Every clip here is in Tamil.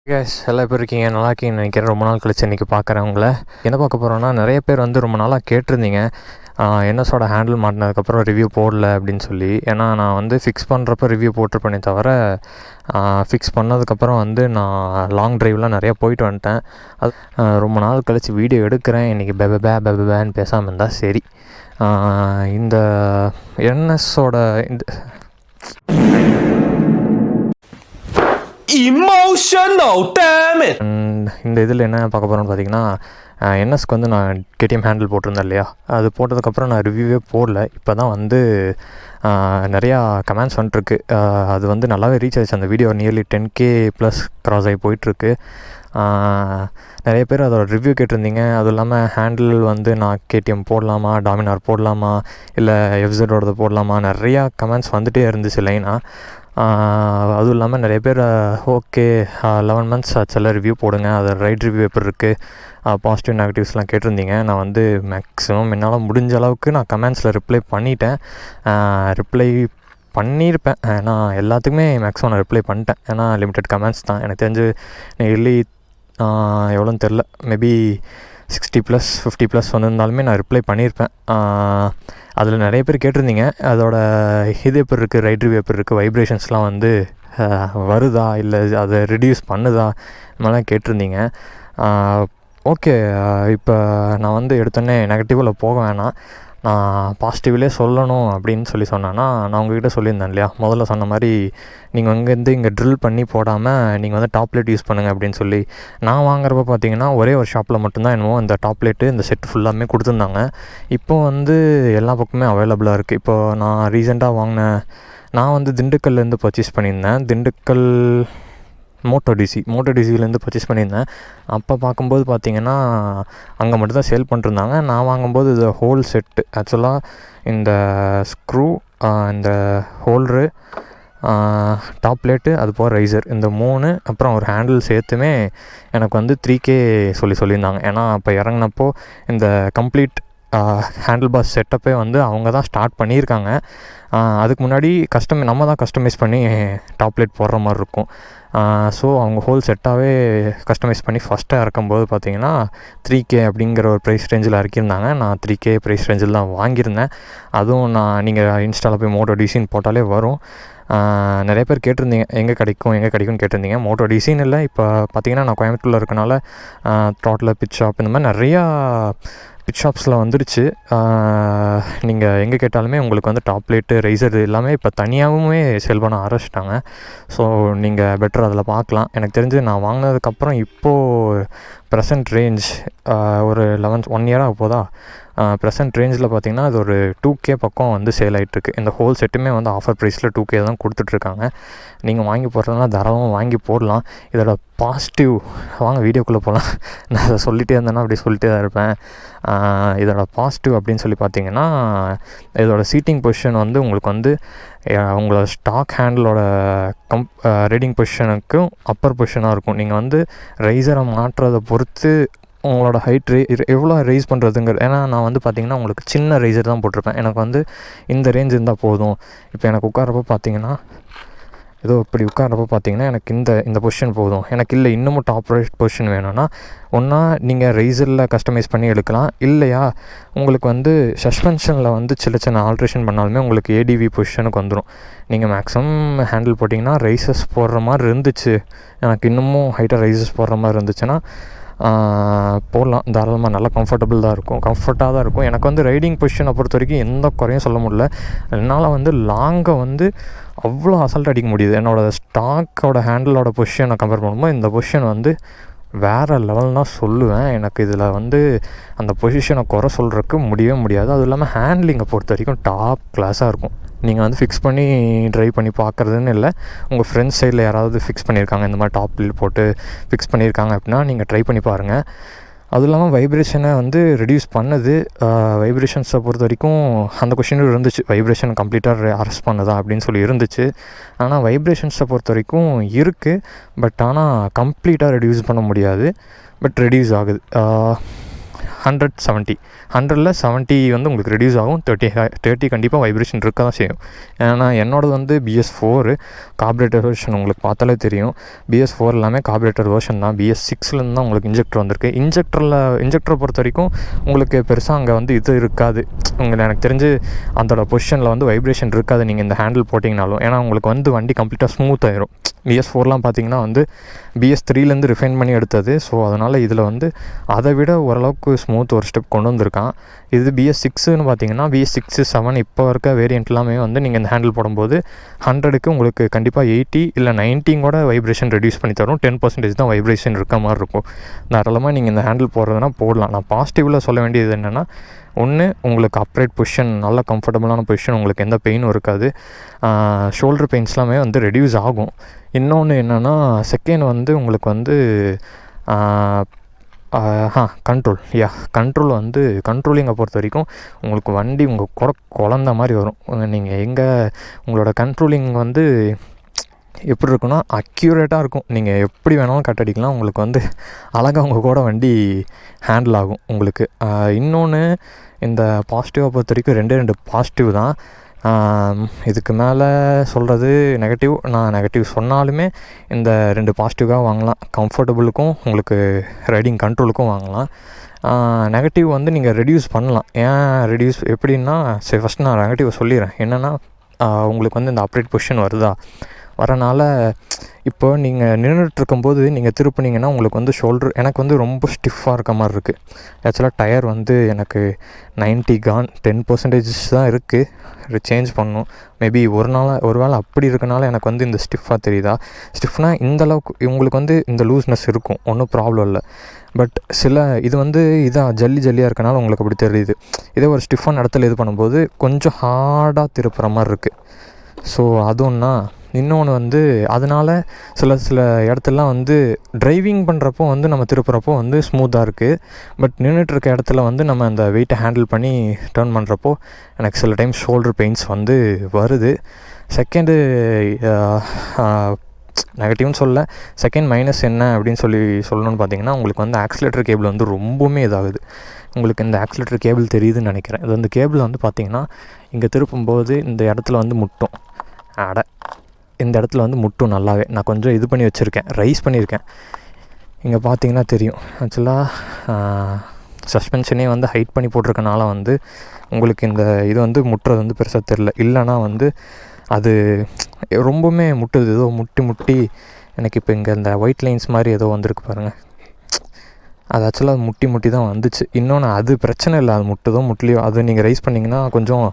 கேஸ் எல்லாம் எப்படி இருக்கீங்க? நல்லா இருக்கீங்கன்னு நினைக்கிறேன். ரொம்ப நாள் கழிச்சு இன்றைக்கி பார்க்குறேன் உங்களை. என்ன பார்க்க போகிறோன்னா, நிறைய பேர் வந்து ரொம்ப நாளாக கேட்டிருந்தீங்க என்எஸோட ஹேண்டில் மாட்டினதுக்கப்புறம் ரிவ்யூ போடல அப்படின்னு சொல்லி. ஏன்னா நான் வந்து ஃபிக்ஸ் பண்ணுறப்ப ரிவ்யூ போட்டிருப்பேனே தவிர ஃபிக்ஸ் பண்ணதுக்கப்புறம் வந்து நான் லாங் ட்ரைவ்லாம் நிறையா போயிட்டு வந்துட்டேன். அது ரொம்ப நாள் கழித்து வீடியோ எடுக்கிறேன். இன்றைக்கி பேன்னு பேசாமல் இருந்தால் சரி. இந்த என்எஸோட இந்த emotional damn it. இந்த இதில் என்ன பார்க்க போகிறோன்னு பார்த்தீங்கன்னா, என்எஸ்க்கு வந்து நான் கேடிஎம் ஹேண்டில் போட்டிருந்தேன் இல்லையா, அது போட்டதுக்கப்புறம் நான் ரிவ்யூவே போடல. இப்போ தான் வந்து நிறையா கமெண்ட்ஸ் வந்துட்டுருக்கு. அது வந்து நல்லாவே ரீச் ஆகிடுச்சு. அந்த video nearly 10K plus cross ஆகி போயிட்டுருக்கு. நிறைய பேர் அதோட ரிவ்யூ கேட்டிருந்தீங்க. அதுவும் இல்லாமல் ஹேண்டில் வந்து நான் கேடிஎம் போடலாமா, டாமினார் போடலாமா, இல்லை எஃப்செட்டோடது போடலாமா, நிறையா கமெண்ட்ஸ் வந்துகிட்டே இருந்துச்சு லைனாக. அதுவும் இல்லாமல் நிறைய பேர் ஓகே 11 months ஆச்செல்லாம் ரிவ்யூ போடுங்க, அது ரைட் ரிவ்யூ எப்படி இருக்குது, பாசிட்டிவ் நெகட்டிவ்ஸ்லாம் கேட்டிருந்தீங்க. நான் வந்து மேக்ஸிமம் என்னால் முடிஞ்ச அளவுக்கு நான் கமெண்ட்ஸில் ரிப்ளை பண்ணிட்டேன். ரிப்ளை பண்ணியிருப்பேன். ஏன்னா எல்லாத்துக்குமே மேக்ஸிமம் நான் ரிப்ளை பண்ணிட்டேன். ஏன்னா லிமிட்டட் கமெண்ட்ஸ் தான். எனக்கு தெரிஞ்சு நியர்லி எவ்வளோன்னு தெரில, மேபி 60+ 50+ வந்திருந்தாலுமே நான் ரிப்ளை பண்ணியிருப்பேன். அதில் நிறைய பேர் கேட்டிருந்தீங்க அதோட இது எப்படி இருக்குது, ரைட் ரிவ்யூ எப்படி இருக்குது, வைப்ரேஷன்ஸ்லாம் வந்து வருதா இல்லை அதை ரிடியூஸ் பண்ணுதா, இந்த மாதிரிலாம் கேட்டிருந்தீங்க. ஓகே, இப்போ நான் வந்து எடுத்தோடனே நெகட்டிவில் போக வேணாம், நான் பாசிட்டிவ்லேயே சொல்லணும் அப்படின்னு சொன்னேன்னா, நான் உங்கள்கிட்ட சொல்லியிருந்தேன் இல்லையா, முதல்ல சொன்ன மாதிரி நீங்கள் அங்கேருந்து இங்கே ட்ரில் பண்ணி போடாமல் நீங்கள் வந்து டாப்லேட் யூஸ் பண்ணுங்கள் அப்படின்னு சொல்லி. நான் வாங்குறப்ப பார்த்தீங்கன்னா ஒரே ஒரு ஷாப்பில் மட்டும்தான் என்னமோ இந்த டாப்லேட்டு இந்த செட் ஃபுல்லாமே கொடுத்துருந்தாங்க. இப்போ வந்து எல்லா பக்கமே அவைலபிளாக இருக்குது. இப்போது நான் ரீசெண்டாக நான் வந்து திண்டுக்கல்லேருந்து பர்ச்சேஸ் பண்ணியிருந்தேன். திண்டுக்கல் மோட்டோ டிசிலேருந்து பர்ச்சேஸ் பண்ணியிருந்தேன். அப்போ பார்க்கும்போது பார்த்திங்கன்னா அங்கே மட்டும்தான் சேல் பண்ணிருந்தாங்க. நான் வாங்கும்போது இது ஹோல் செட்டு. ஆக்சுவலாக இந்த ஸ்க்ரூ, இந்த ஹோல்ட்ரு, டாப் பிளேட்டு, அது போக ரைசர், இந்த 3 அப்புறம் ஒரு ஹேண்டில் சேர்த்துமே எனக்கு வந்து 3K சொல்லியிருந்தாங்க. ஏன்னா அப்போ இறங்கினப்போ இந்த கம்ப்ளீட் ஹேண்டில் பார் செட்டப்பே வந்து அவங்க தான் ஸ்டார்ட் பண்ணியிருக்காங்க. அதுக்கு முன்னாடி நம்ம தான் கஸ்டமைஸ் பண்ணி டாப் பிளேட் போடுற மாதிரி இருக்கும். ஸோ அவங்க ஹோல் செட்டாகவே கஸ்டமைஸ் பண்ணி ஃபஸ்ட்டாக இறக்கும்போது பார்த்திங்கன்னா 3K அப்படிங்கிற ஒரு ப்ரைஸ் ரேஞ்சில் இறக்கியிருந்தாங்க. நான் 3K ப்ரைஸ் ரேஞ்சில் தான் வாங்கியிருந்தேன். அதுவும் நீங்கள் இன்ஸ்டாவில் போய் மோட்டோ டிசின்னு போட்டாலே வரும். நிறைய பேர் கேட்டிருந்தீங்க எங்கே கிடைக்கும்னு கேட்டிருந்தீங்க. மோட்டோ டிசின்னு இல்லை, இப்போ பார்த்திங்கன்னா நான் கோயம்புத்தூரில் இருக்கனால த்ராட்டில் பிட் ஷாப் இந்த மாதிரி நிறையா பிட் ஷாப்ஸில் வந்துடுச்சு. நீங்கள் எங்கே கேட்டாலுமே உங்களுக்கு வந்து டாப் பிளேட்டு, ரைசர் எல்லாமே இப்போ தனியாகவுமே சேல் பண்ண ஆரம்பிச்சிட்டாங்க. ஸோ நீங்கள் பெட்டர் அதில் பார்க்கலாம். எனக்கு தெரிஞ்சு நான் வாங்கினதுக்கப்புறம் இப்போது ப்ரெசன்ட் ரேஞ்ச் ஒரு 1 year போதா, ப்ரெசன்ட் ரேஞ்சில் பார்த்திங்கன்னா அது ஒரு 2K பக்கம் வந்து சேல் ஆகிட்டுருக்கு. இந்த ஹோல் செட்டுமே வந்து ஆஃபர் ப்ரைஸில் 2K தான் கொடுத்துட்ருக்காங்க. நீங்கள் வாங்கி போடுறதுனா தாராளமாக வாங்கி போடலாம். இதோட பாசிட்டிவ் வாங்க வீடியோக்குள்ளே போகலாம். நான் அதை சொல்லிகிட்டே இருந்தேன்னா அப்படி சொல்லிட்டே தான் இருப்பேன். இதோட பாசிட்டிவ் அப்படின்னு சொல்லி பார்த்தீங்கன்னா, இதோட சீட்டிங் பொசிஷன் வந்து உங்களுக்கு வந்து உங்களோட ஸ்டாக் ஹேண்டிலோட ரீடிங் பொசிஷனுக்கும் அப்பர் பொசிஷனாக இருக்கும். நீங்கள் வந்து ரைசரை மாற்றுறதை பொறுத்து உங்களோட ஹைட் எவ்வளோ ரைஸ் பண்ணுறதுங்கிற. ஏன்னா நான் வந்து பார்த்திங்கன்னா உங்களுக்கு சின்ன ரைசர் தான் போட்டிருப்பேன். எனக்கு வந்து இந்த ரேஞ்ச் இருந்தால் போதும். இப்போ எனக்கு உட்காரப்போ பார்த்திங்கன்னா இப்படி உட்காரப்போ பார்த்திங்கன்னா எனக்கு இந்த பொசிஷன் போதும். எனக்கு இல்லை இன்னமும் டாப் ரைட் பொசிஷன் வேணும்னா ஒன்றா நீங்கள் ரைசரில் கஸ்டமைஸ் பண்ணி எடுக்கலாம். இல்லையா உங்களுக்கு வந்து சஸ்பென்ஷனில் வந்து சின்ன ஆல்ட்ரேஷன் பண்ணாலுமே உங்களுக்கு ஏடிவி பொசிஷனுக்கு வந்துடும். நீங்கள் மேக்ஸிமம் ஹேண்டில் போட்டிங்கன்னா ரைசஸ் போடுற மாதிரி இருந்துச்சு, எனக்கு இன்னமும் ஹைட்டாக ரைசஸ் போடுற மாதிரி இருந்துச்சுன்னா போடலாம். தாராளமாக நல்லா கம்ஃபர்ட்டாக தான் இருக்கும். எனக்கு வந்து ரைடிங் பொசிஷனை பொறுத்த வரைக்கும் எந்த குறையும் சொல்ல முடியல. என்னால் வந்து லாங்கை வந்து அவ்வளோ அசால்ட் அடிக்க முடியுது. என்னோடய ஸ்டாக்கோட ஹேண்டிலோட பொசிஷனை கம்பேர் பண்ணும்போது இந்த பொசிஷன் வந்து வேறு லெவல் தான் சொல்லுவேன். எனக்கு இதில் வந்து அந்த பொசிஷனை குறை சொல்கிறதுக்கு முடியவே முடியாது. அதுவும் இல்லாமல் ஹேண்ட்லிங்கை பொறுத்த வரைக்கும் டாப் கிளாஸாக இருக்கும். நீங்கள் வந்து ஃபிக்ஸ் பண்ணி ட்ரைவ் பண்ணி பார்க்குறதுன்னு இல்லை, உங்கள் ஃப்ரெண்ட்ஸ் சைடில் யாராவது ஃபிக்ஸ் பண்ணியிருக்காங்க, இந்த மாதிரி டாப் பில் போட்டு ஃபிக்ஸ் பண்ணியிருக்காங்க அப்படின்னா நீங்கள் ட்ரை பண்ணி பாருங்கள். அதுவும் இல்லாமல் வைப்ரேஷனை வந்து ரெடியூஸ் பண்ணுது. வைப்ரேஷன்ஸை பொறுத்த வரைக்கும் அந்த கொஷினும் இருந்துச்சு, வைப்ரேஷன் கம்ப்ளீட்டாக அரெஸ்ட் பண்ணுதா அப்படின்னு சொல்லி இருந்துச்சு. ஆனால் வைப்ரேஷன்ஸை பொறுத்த வரைக்கும் இருக்குது, பட் ஆனால் கம்ப்ளீட்டாக ரெடியூஸ் பண்ண முடியாது, பட் ரெடியூஸ் ஆகுது. 100-70 70 வந்து உங்களுக்கு ரெடியூஸ் ஆகும். 30 கண்டிப்பாக வைப்ரேஷன் இருக்க தான் செய்யும். ஏன்னா என்னோடது வந்து BS4 கார்பரேட்டர் வெர்ஷன், உங்களுக்கு பார்த்தாலே தெரியும். BS4 எல்லாமே கார்பரேட்டர் வெர்ஷன் தான். BS6லேருந்து தான் உங்களுக்கு இன்ஜெக்டர் வந்திருக்கு. இன்ஜெக்டரை பொறுத்த வரைக்கும் உங்களுக்கு பெருசாக அங்கே வந்து இது இருக்காது. எனக்கு தெரிஞ்சு அதோட பொசிஷனில் வந்து வைப்ரேஷன் இருக்காது நீங்கள் இந்த ஹேண்டில் போட்டிங்கனாலும். ஏன்னா உங்களுக்கு வந்து வண்டி கம்ப்ளீட்டாக ஸ்மூத் ஆயிரும். BS4லாம் பார்த்தீங்கன்னா வந்து BS3லேருந்து ரிஃபைன் பண்ணி எடுத்தது. ஸோ அதனால் இதில் வந்து அதை விட ஓரளவுக்கு ஸ்மூத் ஒரு ஸ்டெப் கொண்டு வந்திருக்கான். இது BS6ன்னு பார்த்தீங்கன்னா BS6, 7 இப்போ இருக்க வேரியண்ட் எல்லாமே வந்து நீங்கள் இந்த ஹேண்டில் போடும்போது 100க்கு உங்களுக்கு கண்டிப்பாக 80 இல்லை 90 கூட வைப்ரேஷன் ரெடியூஸ் பண்ணி தரும். 10% தான் வைப்ரேஷன் இருக்க மாதிரி இருக்கும். தாராளமாக நீங்கள் இந்த ஹேண்டில் போடுறதுனா போடலாம். நான் பாசிட்டிவில் சொல்ல வேண்டியது என்னென்னா, ஒன்று உங்களுக்கு அப்ரைட் பொசிஷன், நல்ல கம்ஃபர்டபுளான பொசிஷன், உங்களுக்கு எந்த பெயினும் இருக்காது. ஷோல்டர் பெயின்ஸ்லாமே வந்து ரெடியூஸ் ஆகும். இன்னொன்று என்னென்னா, செகண்ட் வந்து உங்களுக்கு வந்து கண்ட்ரோல் வந்து கண்ட்ரோலிங்கை பொறுத்த வரைக்கும் உங்களுக்கு வண்டி உங்கள் குழந்த மாதிரி வரும். நீங்கள் உங்களோட கண்ட்ரோலிங் வந்து எப்படி இருக்குன்னா அக்யூரேட்டாக இருக்கும். நீங்கள் எப்படி வேணாலும் கட் அடிக்கலாம். உங்களுக்கு வந்து அழகாக உங்கள் கூட வண்டி ஹேண்டில் ஆகும் உங்களுக்கு. இன்னொன்று, இந்த பாசிட்டிவாக பொறுத்த வரைக்கும் 2 பாசிட்டிவ் தான். இதுக்கு மேலே சொல்கிறது நெகட்டிவ். நான் நெகட்டிவ் சொன்னாலுமே இந்த 2 பாசிட்டிவாக வாங்கலாம். கம்ஃபர்டபுளுக்கும் உங்களுக்கு ரைடிங் கண்ட்ரோலுக்கும் வாங்கலாம். நெகட்டிவ் வந்து நீங்கள் ரெடியூஸ் பண்ணலாம். ஏன் ரெடியூஸ் எப்படின்னா, சரி ஃபஸ்ட் நான் நெகட்டிவ் சொல்லிடுறேன். என்னென்னா, உங்களுக்கு வந்து இந்த அப்ரைட் பொசிஷன் வரனால இப்போ நீங்கள் நின்றுட்டுருக்கும்போது நீங்கள் திருப்பினீங்கன்னா உங்களுக்கு வந்து எனக்கு வந்து ரொம்ப ஸ்டிஃபாக இருக்க மாதிரி இருக்குது. ஆக்சுவலாக டயர் வந்து எனக்கு 90 கான், 10% தான் இருக்குது. சேஞ்ச் பண்ணணும். மேபி ஒரு வேளை அப்படி இருக்கனால எனக்கு வந்து இந்த ஸ்டிஃபாக தெரியுதா. ஸ்டிஃப்னால் இந்தளவுக்கு உங்களுக்கு வந்து இந்த லூஸ்னஸ் இருக்கும், ஒன்றும் ப்ராப்ளம் இல்லை. பட் இது வந்து ஜல்லியாக இருக்கனால உங்களுக்கு அப்படி தெரியுது. இதே ஒரு ஸ்டிஃபான இடத்துல இது பண்ணும்போது கொஞ்சம் ஹார்டாக திருப்புற மாதிரி இருக்குது. ஸோ அது ஒன்றா. இன்னொன்று வந்து அதனால் சில இடத்துலலாம் வந்து ட்ரைவிங் பண்ணுறப்போ வந்து நம்ம திருப்புறப்போ வந்து ஸ்மூத்தாக இருக்குது. பட் நின்றுட்டுருக்க இடத்துல வந்து நம்ம அந்த வெயிட்டை ஹேண்டில் பண்ணி டர்ன் பண்ணுறப்போ எனக்கு சில டைம் ஷோல்டர் பெயின்ஸ் வந்து வருது. செகண்டு நெகட்டிவ்னு சொல்ல, செகண்ட் மைனஸ் என்ன அப்படின்னு சொல்லணும்னு பார்த்தீங்கன்னா, உங்களுக்கு வந்து ஆக்சிலேட்டர் கேபிள் வந்து ரொம்பவுமே இதாகுது. உங்களுக்கு இந்த ஆக்சிலேட்டர் கேபிள் தெரியுதுன்னு நினைக்கிறேன். இது வந்து கேபிள் வந்து பார்த்திங்கன்னா இங்கே திருப்பும்போது இந்த இடத்துல வந்து முட்டும். இந்த இடத்துல வந்து முட்டும் நல்லாவே. நான் கொஞ்சம் இது பண்ணி வச்சுருக்கேன், ரைஸ் பண்ணியிருக்கேன். இங்கே பார்த்தீங்கன்னா தெரியும். ஆக்சுவலாக சஸ்பென்ஷனே வந்து ஹைட் பண்ணி போட்டிருக்கனால வந்து உங்களுக்கு இந்த இது வந்து முட்டுறது வந்து பெருசாக தெரில. இல்லைனா வந்து அது ரொம்பவுமே முட்டுது. ஏதோ முட்டி எனக்கு இப்போ இங்கே இந்த ஒயிட் லைன்ஸ் மாதிரி ஏதோ வந்திருக்கு பாருங்கள். அது ஆக்சுவலாக முட்டி தான் வந்துச்சு. இன்னொன்று அது பிரச்சனை இல்லை, அது முட்டலையோ அது நீங்கள் ரைஸ் பண்ணிங்கன்னா கொஞ்சம்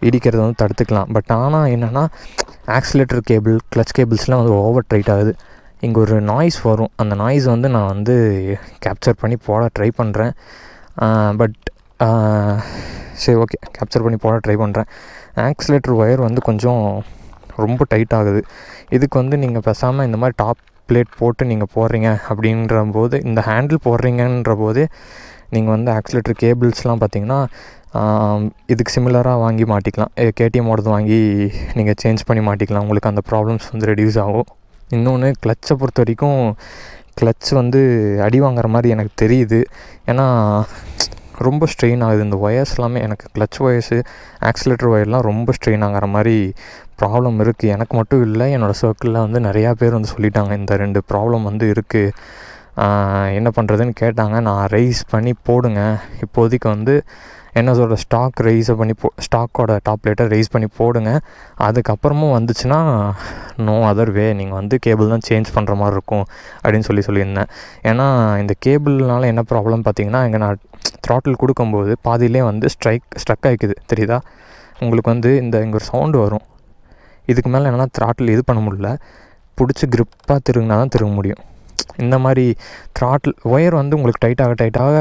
இடிக்கிறது வந்து தடுத்துக்கலாம். பட் ஆனால் என்னென்னா, ஆக்சிலேட்டர் கேபிள், கிளச் கேபிள்ஸ்லாம் வந்து ஓவர் டைட் ஆகுது. இங்கே ஒரு நாய்ஸ் வரும். அந்த நாய்ஸ் வந்து நான் வந்து கேப்சர் பண்ணி போட ட்ரை பண்ணுறேன். பட் சரி, ஓகே, கேப்சர் பண்ணி போட ட்ரை பண்ணுறேன். ஆக்சிலேட்டர் ஒயர் வந்து கொஞ்சம் ரொம்ப டைட் ஆகுது. இதுக்கு வந்து நீங்கள் பேசாமல் இந்த மாதிரி டாப் பிளேட் போட்டு நீங்கள் போடுறீங்க அப்படின்ற போது, இந்த ஹேண்டில் போடுறீங்கன்ற போதே நீங்கள் வந்து ஆக்சிலேட்டர் கேபிள்ஸ்லாம் பார்த்திங்கன்னா இதுக்கு சிமிலராக வாங்கி மாட்டிக்கலாம். KTMோடது வாங்கி நீங்கள் சேஞ்ச் பண்ணி மாட்டிக்கலாம். உங்களுக்கு அந்த ப்ராப்ளம்ஸ் வந்து ரெடியூஸ் ஆகும். இன்னொன்று, கிளச்சை பொறுத்த வரைக்கும் கிளச் வந்து அடி வாங்குற மாதிரி எனக்கு தெரியுது. ஏன்னா ரொம்ப ஸ்ட்ரெயின் ஆகுது. இந்த ஒயர்ஸ் எல்லாமே எனக்கு கிளச் ஒயர்ஸு, ஆக்சிலேட்டர் ஒயர்லாம் ரொம்ப ஸ்ட்ரெயின் ஆகிற மாதிரி ப்ராப்ளம் இருக்குது. எனக்கு மட்டும் இல்லை, என்னோடய சர்க்கிளில் வந்து நிறையா பேர் வந்து சொல்லிட்டாங்க இந்த 2 ப்ராப்ளம் வந்து இருக்குது, என்ன பண்ணுறதுன்னு கேட்டாங்க. நான் ரைஸ் பண்ணி போடுங்க, இப்போதைக்கு வந்து என்னோட ஸ்டாக்கோட டாப் லேட்டை ரைஸ் பண்ணி போடுங்க. அதுக்கப்புறமும் வந்துச்சுன்னா நோ அதர் வே, நீங்கள் வந்து கேபிள் தான் சேஞ்ச் பண்ணுற மாதிரி இருக்கும் அப்படின்னு சொல்லியிருந்தேன். ஏன்னா இந்த கேபிள்னால என்ன ப்ராப்ளம் பார்த்தீங்கன்னா, இங்கே நான் த்ராட்டில் கொடுக்கும்போது பாதியிலே வந்து ஸ்ட்ரக் ஆகிக்குது. தெரியுதா உங்களுக்கு? வந்து இங்கே ஒரு சவுண்டு வரும். இதுக்கு மேலே என்னென்னா த்ராட்டில் இது பண்ண முடியல, பிடிச்சி க்ரிப்பாக திருங்கினா தான் திரும்ப முடியும். இந்த மாதிரி த்ராட்டில் ஒயர் வந்து உங்களுக்கு டைட்டாக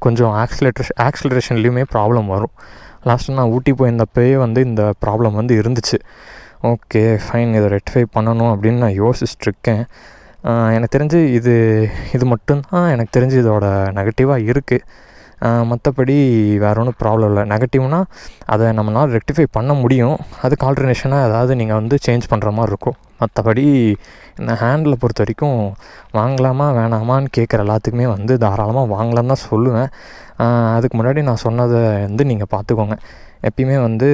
கொஞ்சம் ஆக்சிலரேஷன்லேயுமே ப்ராப்ளம் வரும். லாஸ்ட்டு நான் ஊட்டி போயிருந்தப்பவே வந்து இந்த ப்ராப்ளம் வந்து இருந்துச்சு. ஓகே ஃபைன், இதை ரெக்டிஃபை பண்ணணும் அப்படின்னு நான் யோசிச்சுட்ருக்கேன். எனக்கு தெரிஞ்சு இது மட்டும்தான் எனக்கு தெரிஞ்சு இதோட நெகட்டிவாக இருக்குது. மற்றபடி வேறு ஒன்றும் ப்ராப்ளம் இல்லை. நெகட்டிவ்னால் அதை நம்மளால் ரெக்டிஃபை பண்ண முடியும். அதுக்கு ஆல்டர்னேஷனாக ஏதாவது நீங்கள் வந்து சேஞ்ச் பண்ணுற மாதிரி இருக்கும். மற்றபடி இந்த ஹேண்டில் பொறுத்த வரைக்கும் வாங்கலாமா வேணாமான்னு கேட்குற எல்லாத்துக்குமே வந்து தாராளமாக வாங்கலான்னு தான் சொல்லுவேன். அதுக்கு முன்னாடி நான் சொன்னதை வந்து நீங்கள் பார்த்துக்கோங்க. எப்பயுமே வந்து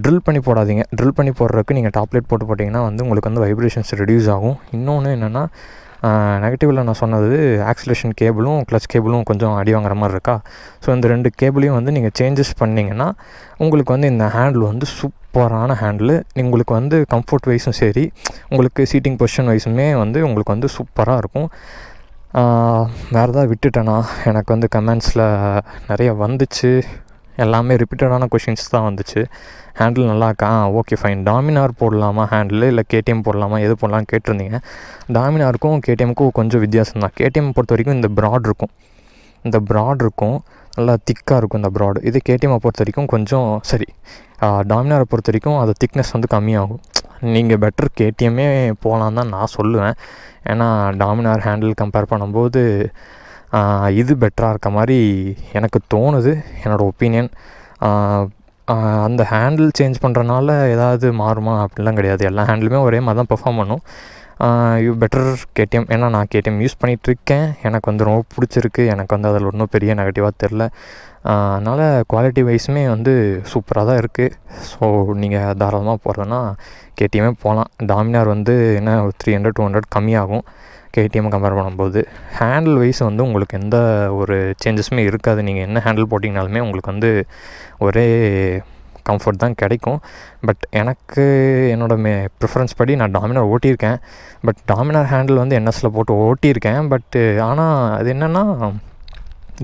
ட்ரில் பண்ணி போடாதீங்க. ட்ரில் பண்ணி போடுறதுக்கு நீங்கள் டாப்லைட் போட்டு போட்டிங்கன்னா வந்து உங்களுக்கு வந்து வைப்ரேஷன்ஸ் ரெடியூஸ் ஆகும். இன்னொன்று என்னென்னா நெகட்டிவில் நான் சொன்னது ஆக்சிலேஷன் கேபிளும் க்ளச் கேபிளும் கொஞ்சம் அடி வாங்குற மாதிரி இருக்கா. ஸோ இந்த 2 கேபிளையும் வந்து நீங்கள் சேஞ்சஸ் பண்ணிங்கன்னா உங்களுக்கு வந்து இந்த ஹேண்டில் வந்து சூப்பரான ஹேண்டில். உங்களுக்கு வந்து கம்ஃபர்ட் வைஸும் சரி, உங்களுக்கு சீட்டிங் பொசிஷன் வைஸுமே வந்து உங்களுக்கு வந்து சூப்பராக இருக்கும். வேறு ஏதாவது விட்டுட்டேன்னா எனக்கு வந்து கமெண்ட்ஸில் நிறைய வந்துச்சு. எல்லாமே ரிப்பீட்டடான கொஷின்ஸ் தான் வந்துச்சு. ஹேண்டில் நல்லா இருக்கா, ஓகே ஃபைன். டாமினார் போடலாமா ஹேண்டில், இல்லை கேடிஎம் போடலாமா, எது போடலான்னு கேட்டிருந்தீங்க. டாமினாருக்கும் கேடிஎம்முக்கும் கொஞ்சம் வித்தியாசம் தான். கேடிஎம் பொறுத்த வரைக்கும் இந்த ப்ராட் இருக்கும், நல்லா திக்காக இருக்கும் இந்த ப்ராடு. இது கேடிஎம்மை பொறுத்த வரைக்கும் கொஞ்சம் சரி, டாமினாரை பொறுத்த வரைக்கும் அது திக்னஸ் வந்து கம்மியாகும். நீங்கள் பெட்டர் கேடிஎம்மே போகலான்னு தான் நான் சொல்லுவேன். ஏன்னா டாமினார் ஹேண்டில் கம்பேர் பண்ணும்போது இது பெட்டராக இருக்க மாதிரி எனக்கு தோணுது, என்னோடய ஒப்பீனியன். அந்த ஹேண்டில் சேஞ்ச் பண்ணுறனால ஏதாவது மாறுமா அப்படிலாம் கிடையாது. எல்லா ஹேண்டிலுமே ஒரே மாதிரி தான் பெர்ஃபார்ம் பண்ணும். You better KTM. ஏன்னா நான் கேடிஎம் யூஸ் பண்ணிகிட்ருக்கேன், எனக்கு வந்து ரொம்ப பிடிச்சிருக்கு. எனக்கு வந்து அதில் ஒன்றும் பெரிய நெகட்டிவாக தெரில. அதனால் குவாலிட்டி வைஸுமே வந்து சூப்பராக தான் இருக்குது. ஸோ நீங்கள் தாராளமாக போகிறதுனா கேடிஎம்மே போகலாம். டாமினார் வந்து என்ன 300-200 கம்மியாகும் கேடிஎம் கம்பேர் பண்ணும்போது. ஹேண்டில் வைஸ் வந்து உங்களுக்கு எந்த ஒரு சேஞ்சஸுமே இருக்காது. நீங்கள் என்ன ஹேண்டில் போட்டிங்கனாலுமே உங்களுக்கு வந்து ஒரே கம்ஃபர்ட் தான் கிடைக்கும். பட் எனக்கு என்னோடய ப்ரிஃபரன்ஸ் படி நான் டாமினார் ஓட்டியிருக்கேன். பட் டாமினார் ஹேண்டில் வந்து என்எஸில் போட்டு ஓட்டியிருக்கேன். பட்டு ஆனால் அது என்னென்னா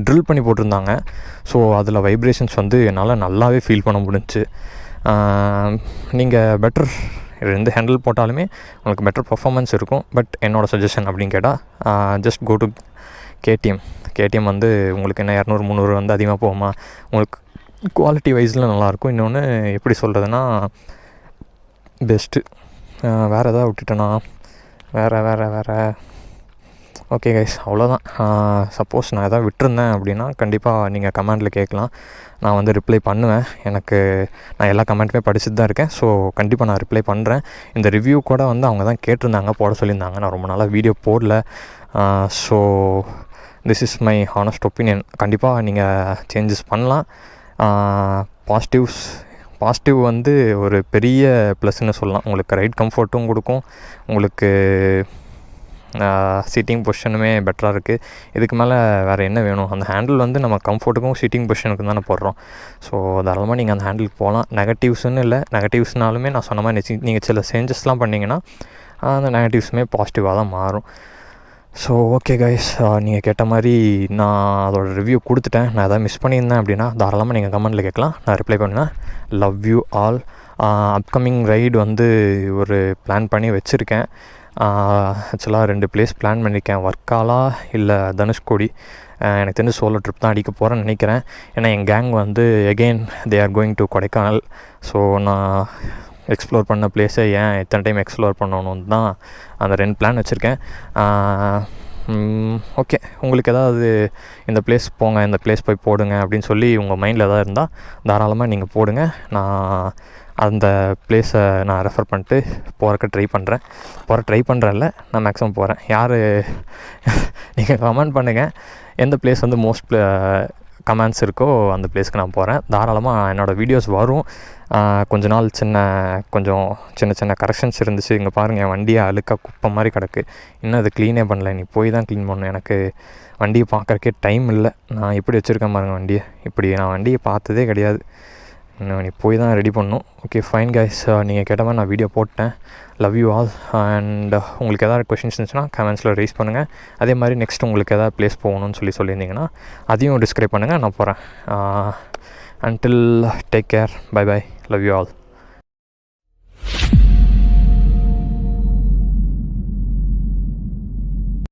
ட்ரில் பண்ணி போட்டிருந்தாங்க. ஸோ அதில் வைப்ரேஷன்ஸ் வந்து என்னால் நல்லாவே ஃபீல் பண்ண முடிஞ்சுச்சு. நீங்கள் பெட்டர் ரெண்டு ஹேண்டில் போட்டாலுமே உங்களுக்கு பெட்டர் பர்ஃபார்மன்ஸ் இருக்கும். பட் என்னோடய சஜஷன் அப்படின்னு கேட்டால் ஜஸ்ட் கோ டு கேடிஎம் வந்து உங்களுக்கு என்ன 200-300 வந்து அதிகமாக போகுமா, உங்களுக்கு குவாலிட்டி வைஸில் நல்லாயிருக்கும். இன்னொன்று எப்படி சொல்கிறதுனா பெஸ்ட்டு. வேறு எதாவது விட்டுட்டேன்னா வேறு ஓகே கைஸ், அவ்வளோதான். சப்போஸ் நான் எதாவது விட்டுருந்தேன் அப்படின்னா கண்டிப்பாக நீங்கள் கமெண்டில் கேட்கலாம், நான் வந்து ரிப்ளை பண்ணுவேன். நான் எல்லா கமெண்ட்டுமே படிச்சுட்டு தான் இருக்கேன். ஸோ கண்டிப்பாக நான் ரிப்ளை பண்ணுறேன். இந்த ரிவ்யூ கூட வந்து அவங்க தான் கேட்டிருந்தாங்க, போட சொல்லியிருந்தாங்க. நான் ரொம்ப நாளாக வீடியோ போடல. So this is my honest opinion. கண்டிப்பாக நீங்கள் சேஞ்சஸ் பண்ணலாம். பாசிட்டிவ் வந்து ஒரு பெரிய ப்ளஸ்ன்னு சொல்லலாம். உங்களுக்கு ரைட் கம்ஃபர்ட்டும் கொடுக்கும், உங்களுக்கு சீட்டிங் பொசிஷனுமே பெட்டராக இருக்குது. இதுக்கு மேலே வேறு என்ன வேணும்? அந்த ஹேண்டில் வந்து நம்ம கம்ஃபர்ட்டுக்கும் சீட்டிங் பொசிஷனுக்கும் தானே போடுறோம். ஸோ தாராளமாக நீங்கள் அந்த ஹேண்டிலுக்கு போகலாம். நெகட்டிவ்ஸ்னு இல்லை, நெகட்டிவ்ஸ்னாலுமே நான் சொன்ன மாதிரி நீங்கள் சில சேஞ்சஸ்லாம் பண்ணிங்கன்னா அந்த நெகட்டிவ்ஸுமே பாசிட்டிவாக தான் மாறும். ஸோ ஓகே கைஸ், நீங்கள் கேட்ட மாதிரி நான் அதோடய ரிவ்யூ கொடுத்துட்டேன். நான் எதாவது மிஸ் பண்ணியிருந்தேன் அப்படின்னா தாராளமாக நீங்கள் கமெண்ட்டில் கேட்கலாம், நான் ரிப்ளை பண்ணுவேன். Love you all. Upcoming ride வந்து ஒரு பிளான் பண்ணி வச்சுருக்கேன். ஆக்சுவலாக 2 பிளேஸ் பிளான் பண்ணியிருக்கேன். வர்க்காலா இல்லை தனுஷ்கோடி. எனக்கு தெரிஞ்சு சோலோ ட்ரிப் தான் அடிக்க போகிறேன்னு நினைக்கிறேன். ஏன்னா என் கேங் வந்து again they are going to Kodaikanal. So நான் எக்ஸ்ப்ளோர் பண்ண பிளேஸை ஏன் இத்தனை டைம் எக்ஸ்ப்ளோர் பண்ணணுன்னு தான் அந்த 2 பிளான் வச்சுருக்கேன். ஓகே, உங்களுக்கு ஏதாவது இந்த பிளேஸ் போங்க, இந்த பிளேஸ் போய் போடுங்க அப்படின்னு சொல்லி உங்கள் மைண்டில் எதாவது இருந்தால் தாராளமாக நீங்கள் போடுங்க. நான் அந்த பிளேஸை நான் ரெஃபர் பண்ணிட்டு ட்ரை பண்ணுறேன்ல, நான் மேக்ஸிமம் போகிறேன். நீங்கள் கமெண்ட் பண்ணுங்கள், எந்த பிளேஸ் வந்து மோஸ்ட் கமெண்ட்ஸ் இருக்கோ அந்த பிளேஸ்க்கு நான் போகிறேன். தாராளமாக என்னோடய வீடியோஸ் வரும். கொஞ்ச நாள் கொஞ்சம் சின்ன கரெக்ஷன்ஸ் இருந்துச்சு. இங்கே பாருங்கள், என் வண்டியை அழுக்காக குப்பை மாதிரி கிடக்கு. இன்னும் அது க்ளீனே பண்ணல. நீ போய் தான் க்ளீன் பண்ணணும். எனக்கு வண்டியை பார்க்குறக்கே டைம் இல்லை. நான் இப்படி வச்சுருக்கேன் பாருங்கள் வண்டியை. இப்படி நான் வண்டியை பார்த்ததே கிடையாது. இன்னும் நீ போய் தான் ரெடி பண்ணணும். ஓகே ஃபைன் கைஸ், நீங்கள் கேட்ட மாதிரி நான் வீடியோ போட்டேன். Love you all. அண்ட் உங்களுக்கு எதாவது கொஷின்ஸ் இருந்துச்சுன்னா கமெண்ட்ஸில் ரைஸ் பண்ணுங்கள். அதே மாதிரி நெக்ஸ்ட் உங்களுக்கு எதாவது ப்ளேஸ் போகணும்னு சொல்லியிருந்தீங்கன்னா அதையும் டிஸ்கிரைப் பண்ணுங்கள், நான் போகிறேன். Until take care, bye bye, love you all.